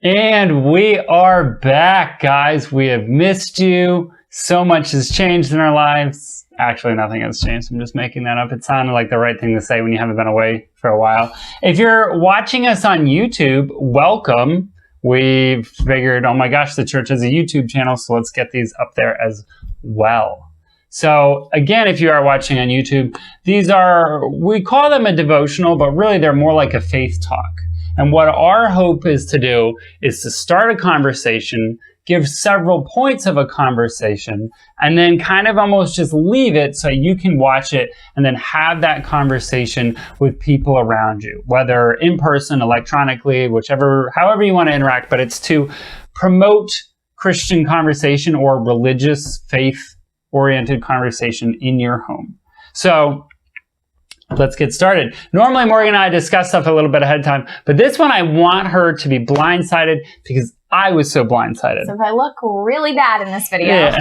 And we are back, guys. We have missed you. So much has changed in our lives. Actually, nothing has changed. I'm just making that up. It sounded like the right thing to say when you haven't been away for a while. If you're watching us on YouTube, welcome. We've figured, oh my gosh, the church has a YouTube channel, so let's get these up there as well. So again, if you are watching on YouTube, we call them a devotional, but really they're more like a faith talk. And what our hope is to do is to start a conversation, give several points of a conversation, and then kind of almost just leave it so you can watch it and then have that conversation with people around you, whether in person, electronically, however you want to interact, but it's to promote Christian conversation or religious, faith-oriented conversation in your home. So let's get started. Normally, Morgan and I discuss stuff a little bit ahead of time, but this one I want her to be blindsided because I was so blindsided. So if I look really bad in this video,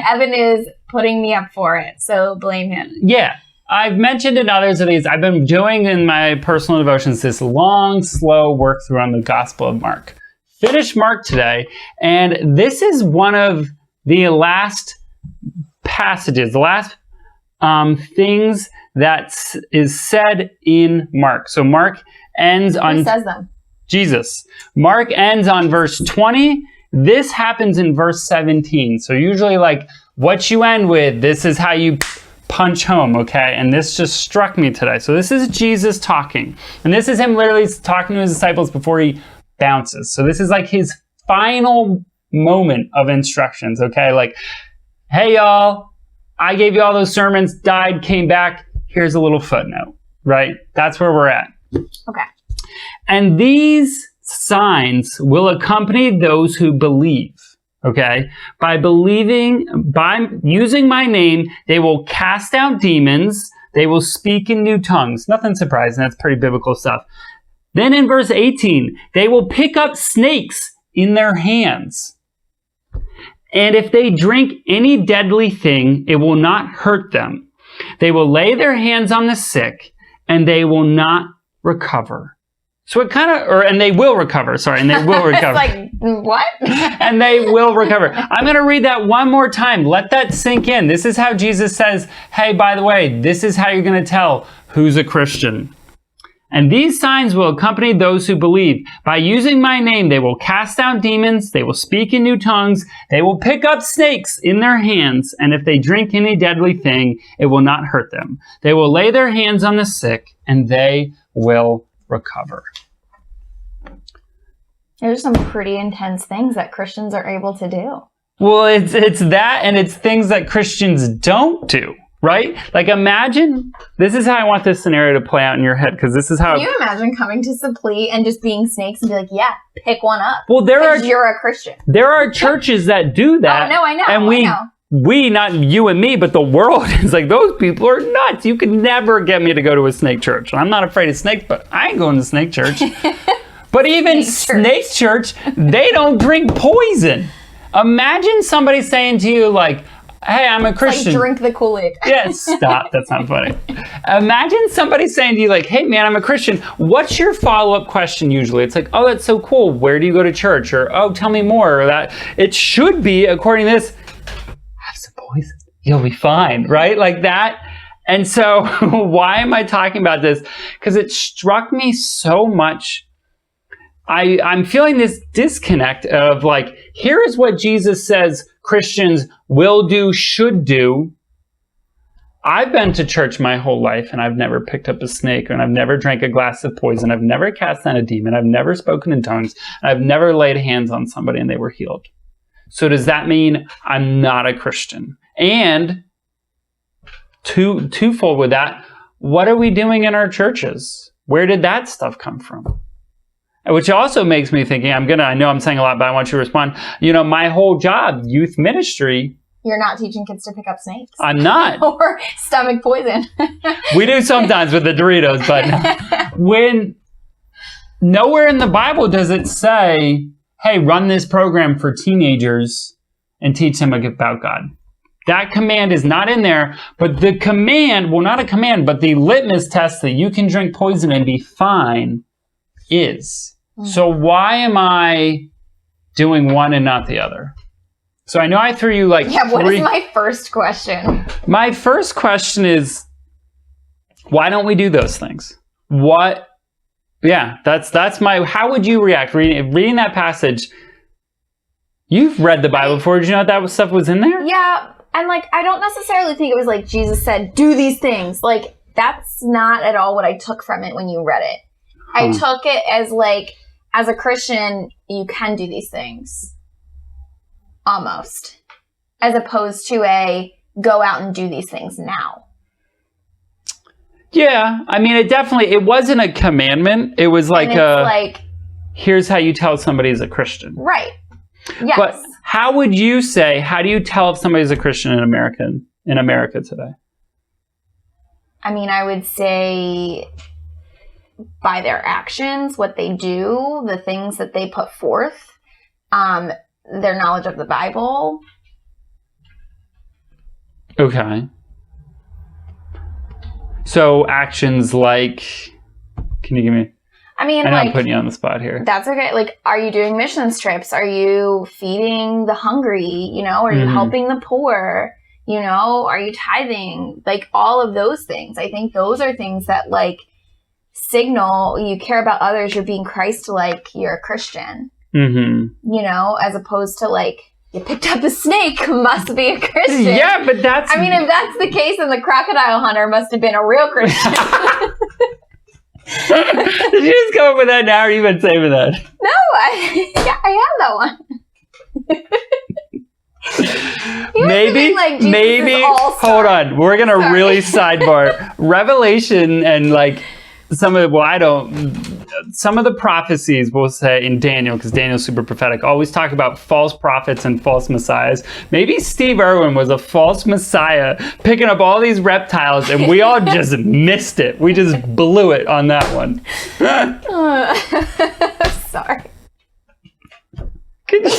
Evan is putting me up for it, so blame him. Yeah. I've mentioned in others of these, I've been doing in my personal devotions this long, slow work through on the Gospel of Mark. Finished Mark today, and this is one of the last passages, the last things that is said in Mark. So Mark ends on... Who says them? Jesus. Mark ends on verse 20. This happens in verse 17. So usually like what you end with, this is how you punch home, okay? And this just struck me today. So this is Jesus talking. And this is him literally talking to his disciples before he bounces. So this is like his final moment of instructions, okay? Like, hey y'all, I gave you all those sermons, died, came back. Here's a little footnote, right? That's where we're at. Okay. And these signs will accompany those who believe, okay? By using my name, they will cast out demons. They will speak in new tongues. Nothing surprising. That's pretty biblical stuff. Then in verse 18, they will pick up snakes in their hands. And if they drink any deadly thing, it will not hurt them. They will lay their hands on the sick, and they will not recover. So it and they will recover. Sorry, and they will recover. It's like, what? And they will recover. I'm going to read that one more time. Let that sink in. This is how Jesus says, hey, by the way, this is how you're going to tell who's a Christian. And these signs will accompany those who believe. By using my name, they will cast out demons, they will speak in new tongues, they will pick up snakes in their hands, and if they drink any deadly thing, it will not hurt them. They will lay their hands on the sick, and they will recover. There's some pretty intense things that Christians are able to do. Well, it's that, and it's things that Christians don't do. Right? Like imagine, this is how I want this scenario to play out in your head, because this is how... Can you imagine coming to Supply and just being snakes and be like, yeah, pick one up? Well, you're a Christian. There are churches that do that. Oh, no, I know. And we, not you and me, but the world is like, those people are nuts. You can never get me to go to a snake church. I'm not afraid of snakes, but I ain't going to snake church. But even snake church, they don't drink poison. Imagine somebody saying to you like, hey, I'm a Christian. Like drink the Kool-Aid. Yeah, stop. That's not funny. Imagine somebody saying to you like, hey man, I'm a Christian. What's your follow-up question usually? It's like, oh, that's so cool. Where do you go to church? Or, oh, tell me more. Or that. It should be, according to this, have some poison. You'll be fine, right? Like that. And so why am I talking about this? Because it struck me so much. I'm feeling this disconnect of like, here is what Jesus says Christians will do, should do. I've been to church my whole life and I've never picked up a snake and I've never drank a glass of poison. I've never cast out a demon. I've never spoken in tongues. I've never laid hands on somebody and they were healed. So does that mean I'm not a Christian? And twofold with that, what are we doing in our churches? Where did that stuff come from? Which also makes me thinking, I know I'm saying a lot, but I want you to respond. My whole job, youth ministry. You're not teaching kids to pick up snakes. I'm not. Or stomach poison. We do sometimes with the Doritos, but when nowhere in the Bible does it say, hey, run this program for teenagers and teach them about God. That command is not in there, but the command, well, not a command, but the litmus test that you can drink poison and be fine is. So why am I doing one and not the other? So I know I threw you like what is my first question? My first question is, why don't we do those things? What? Yeah, that's my, how would you react reading that passage? You've read the Bible before. Did you know that stuff was in there? Yeah. And like, I don't necessarily think it was like Jesus said, do these things. Like, that's not at all what I took from it when you read it. I took it as like, as a Christian, you can do these things. Almost. As opposed to a, go out and do these things now. Yeah. I mean, it wasn't a commandment. It was like here's how you tell somebody's a Christian. Right. Yes. But how do you tell if somebody's a Christian in America today? I mean, I would say by their actions, what they do, the things that they put forth, their knowledge of the Bible. Okay. So actions like, can you give me? I mean, I know I'm putting you on the spot here. That's okay. Like, are you doing missions trips? Are you feeding the hungry? You know, are you helping the poor? You know, are you tithing? Like, all of those things. I think those are things that, like, signal you care about others. You're being Christ-like. You're a Christian. Mm-hmm. You know, as opposed to, like, you picked up a snake, must be a Christian. Yeah, but that's... I mean, if that's the case, then the crocodile hunter must have been a real Christian. Did you just come up with that now, or you been saving that? No, I had that one. Maybe. Hold on, we're gonna really sidebar Revelation and like some of the prophecies we'll say in Daniel, because Daniel's super prophetic, always talk about false prophets and false messiahs. Maybe Steve Irwin was a false messiah picking up all these reptiles and we all just missed it. We just blew it on that one. Sorry. Could you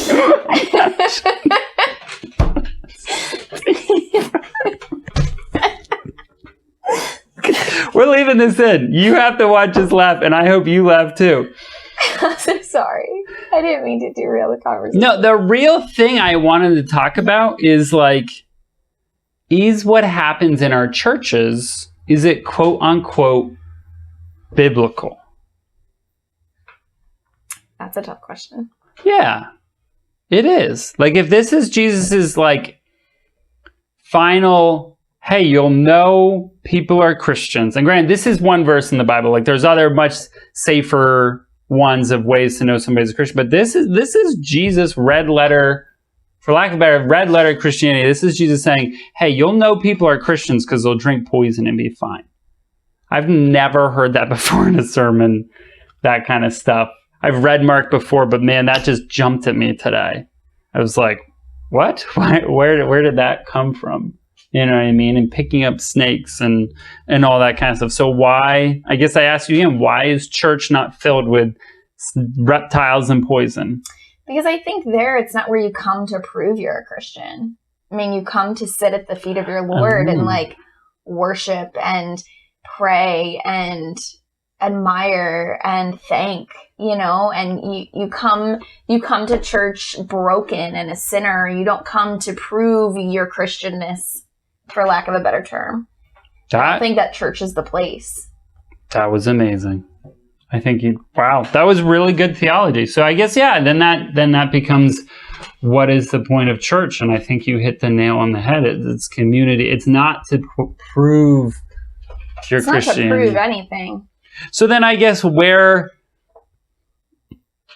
We're leaving this in. You have to watch us laugh, and I hope you laugh too. I'm so sorry. I didn't mean to derail the conversation. No, the real thing I wanted to talk about is what happens in our churches, is it quote unquote biblical? That's a tough question. Yeah, it is. Like, if this is Jesus's final, hey, you'll know people are Christians. And granted, this is one verse in the Bible. Like, there's other much safer ones of ways to know somebody's a Christian. But this is Jesus' red letter, for lack of a better, red letter Christianity. This is Jesus saying, hey, you'll know people are Christians because they'll drink poison and be fine. I've never heard that before in a sermon, that kind of stuff. I've read Mark before, but man, that just jumped at me today. I was like, what? Where did that come from? You know what I mean? And picking up snakes and all that kind of stuff. So why, I guess I ask you again, why is church not filled with reptiles and poison? Because I think it's not where you come to prove you're a Christian. I mean, you come to sit at the feet of your Lord and worship and pray and admire and thank, and you come to church broken and a sinner. You don't come to prove your Christianness, for lack of a better term. I don't think that church is the place. That was amazing. I think wow, that was really good theology. So I guess, yeah, then that becomes, what is the point of church? And I think you hit the nail on the head. It's community. It's not to prove your Christianity. It's not to prove anything. So then I guess where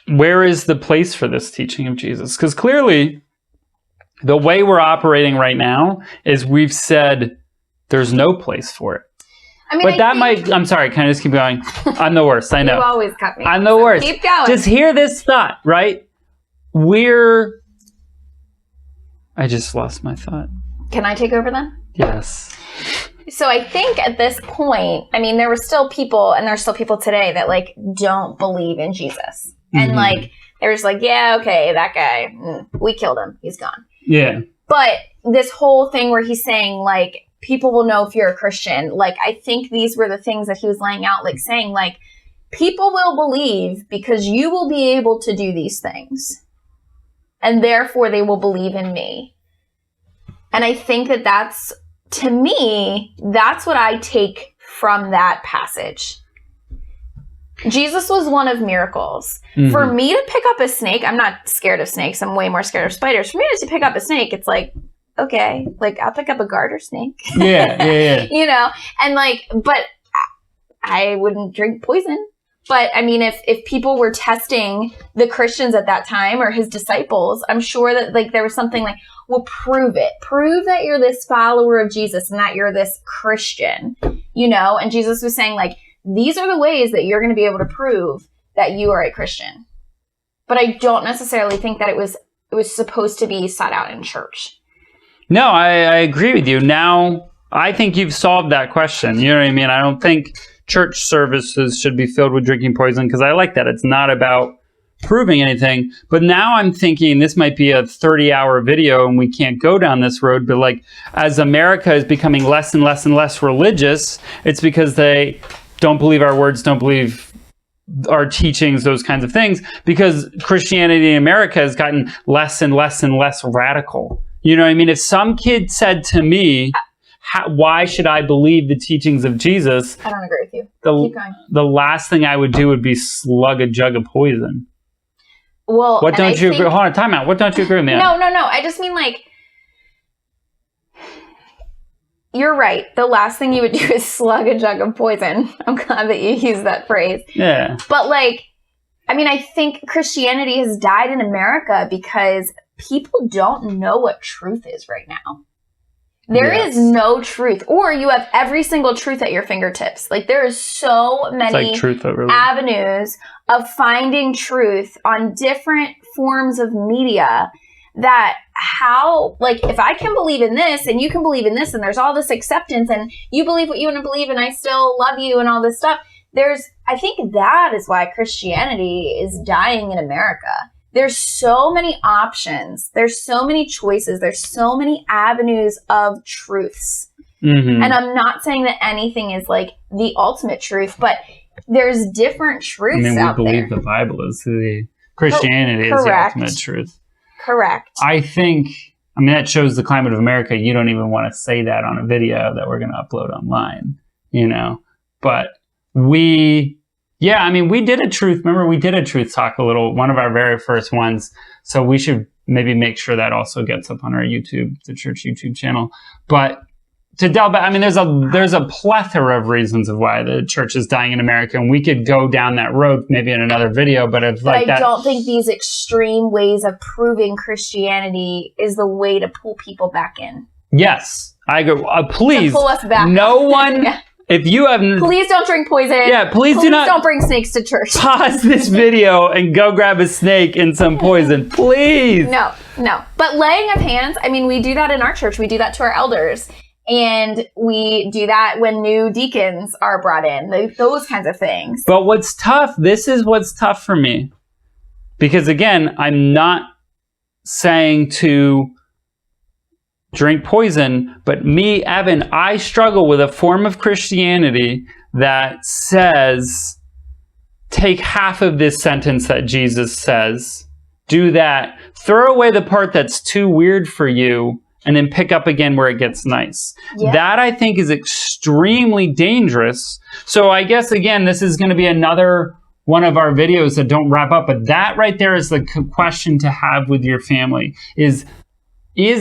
is the place for this teaching of Jesus? Because clearly the way we're operating right now is we've said there's no place for it. I mean, but I'm sorry, can I just keep going? I'm the worst, I know. You always cut me. I'm the worst. Keep going. Just hear this thought, right? I just lost my thought. Can I take over then? Yes. So I think at this point, I mean, there were still people, and there's still people today that don't believe in Jesus. Mm-hmm. And they're just yeah, okay, that guy, we killed him. He's gone. Yeah. But this whole thing where he's saying people will know if you're a Christian. I think these were the things that he was laying out, saying people will believe because you will be able to do these things. And therefore they will believe in me. And I think that that's, to me, that's what I take from that passage. Jesus was one of miracles. Mm-hmm. For me to pick up a snake, I'm not scared of snakes. I'm way more scared of spiders. For me to pick up a snake, it's like, okay, like I'll pick up a garter snake. Yeah. You know, and like, but I wouldn't drink poison. But I mean, if people were testing the Christians at that time or his disciples, I'm sure that like there was something like, well, prove it. Prove that you're this follower of Jesus and that you're this Christian, you know? And Jesus was saying like, these are the ways that you're going to be able to prove that you are a Christian. But I don't necessarily think that it was supposed to be sought out in church. No, I agree with you. Now, I think you've solved that question. You know what I mean? I don't think church services should be filled with drinking poison because I like that. It's not about proving anything. But now I'm thinking this might be a 30-hour video and we can't go down this road. But like as America is becoming less and less and less religious, it's because they don't believe our words, don't believe our teachings, those kinds of things, because Christianity in America has gotten less and less and less radical. You know what I mean? If some kid said to me, why should I believe the teachings of Jesus? I don't agree with you. Keep going. The last thing I would do would be slug a jug of poison. Well, what don't you agree? Hold on, time out. What don't you agree with me on? No. I just mean like, you're right. The last thing you would do is slug a jug of poison. I'm glad that you used that phrase. Yeah. But like, I mean, I think Christianity has died in America because people don't know what truth is right now. There is no truth. Or you have every single truth at your fingertips. Like there is so many avenues of finding truth on different forms of media that how, like, if I can believe in this and you can believe in this and there's all this acceptance and you believe what you want to believe and I still love you and all this stuff, I think that is why Christianity is dying in America. There's so many options. There's so many choices. There's so many avenues of truths. Mm-hmm. And I'm not saying that anything is like the ultimate truth, but there's different truths out there. We believe the Bible is the Christianity is the ultimate truth. Correct. I think, that shows the climate of America. You don't even want to say that on a video that we're going to upload online, you know, but we did a truth. Remember, we did a truth talk one of our very first ones. So we should maybe make sure that also gets up on our YouTube, the church YouTube channel. But to delve back, there's a plethora of reasons of why the church is dying in America, and we could go down that road maybe in another video. But it's like that. I don't think these extreme ways of proving Christianity is the way to pull people back in. Yes, I agree. Please, to pull us back. No one. Yeah. If you have... Please don't drink poison. Yeah, please don't bring snakes to church. Pause this video and go grab a snake and some poison. Please. No. But laying of hands, we do that in our church. We do that to our elders. And we do that when new deacons are brought in. Those kinds of things. But what's tough, this is what's tough for me. Because again, I'm not saying to drink poison, but me, Evan, I struggle with a form of Christianity that says, take half of this sentence that Jesus says, do that, throw away the part that's too weird for you, and then pick up again where it gets nice. Yeah. That I think is extremely dangerous. So I guess, again, this is going to be another one of our videos that don't wrap up, but that right there is the question to have with your family is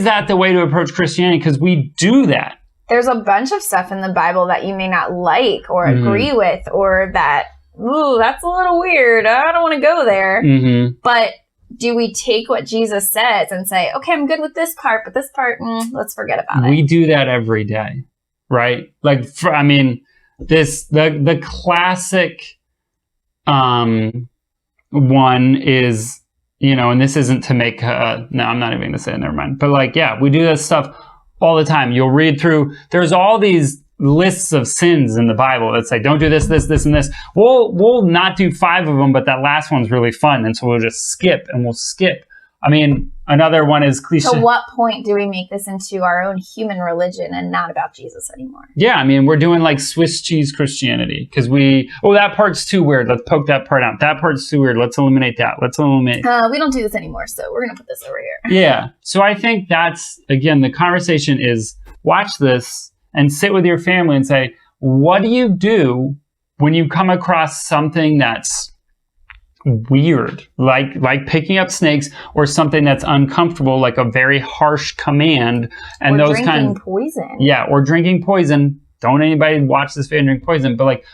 that the way to approach Christianity? Because we do that. There's a bunch of stuff in the Bible that you may not like or agree with, or that, ooh, that's a little weird. I don't want to go there. Mm-hmm. But do we take what Jesus says and say, okay, I'm good with this part, but this part, let's forget about it. We do that every day, right? Like, the classic one is, and this isn't to make, no, I'm not even going to say it, never mind. But we do this stuff all the time. You'll read through, there's all these lists of sins in the Bible that say, don't do this, this, this, and this. We'll not do 5 of them, but that last one's really fun. And so we'll just skip, and we'll skip I mean, another one is cliche. To what point do we make this into our own human religion and not about Jesus anymore? Yeah, I mean, we're doing like Swiss cheese Christianity because that part's too weird. Let's poke that part out. That part's too weird. Let's eliminate that. We don't do this anymore, so we're going to put this over here. Yeah. So I think that's, again, the conversation is watch this and sit with your family and say, what do you do when you come across something that's weird, like picking up snakes, or something that's uncomfortable, like a very harsh command, and or those drinking poison. Yeah, or drinking poison. Don't anybody watch this video and drink poison. But like,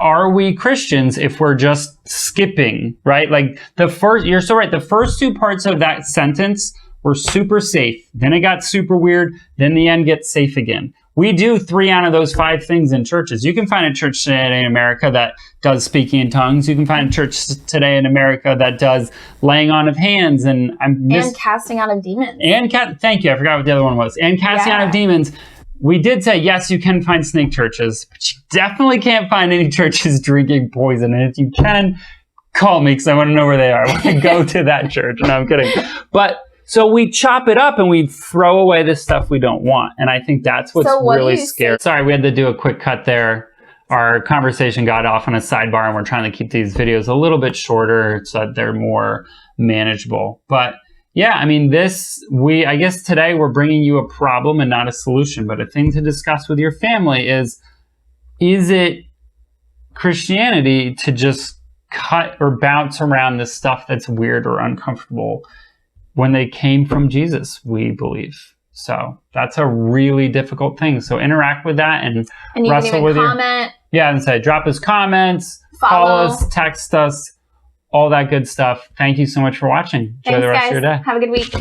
are we Christians if we're just skipping, right? Like you're so right. The first two parts of that sentence were super safe. Then it got super weird. Then the end gets safe again. We do 3 out of those 5 things in churches. You can find a church today in America that does speaking in tongues. You can find a church today in America that does laying on of hands and casting out of demons. Thank you. I forgot what the other one was. And casting out of demons. We did say, yes, you can find snake churches, but you definitely can't find any churches drinking poison. And if you can, call me because I want to know where they are. I want to go to that church. No, I'm kidding. But so we chop it up and we throw away the stuff we don't want. And I think that's what's really scary. Sorry, we had to do a quick cut there. Our conversation got off on a sidebar and we're trying to keep these videos a little bit shorter so that they're more manageable. But yeah, I mean, I guess today we're bringing you a problem and not a solution, but a thing to discuss with your family is it Christianity to just cut or bounce around this stuff that's weird or uncomfortable when they came from Jesus, we believe. So that's a really difficult thing. So interact with that and you wrestle can with comment. And say, drop us comments, call us, text us, all that good stuff. Thank you so much for watching. Enjoy the rest of your day. Have a good week.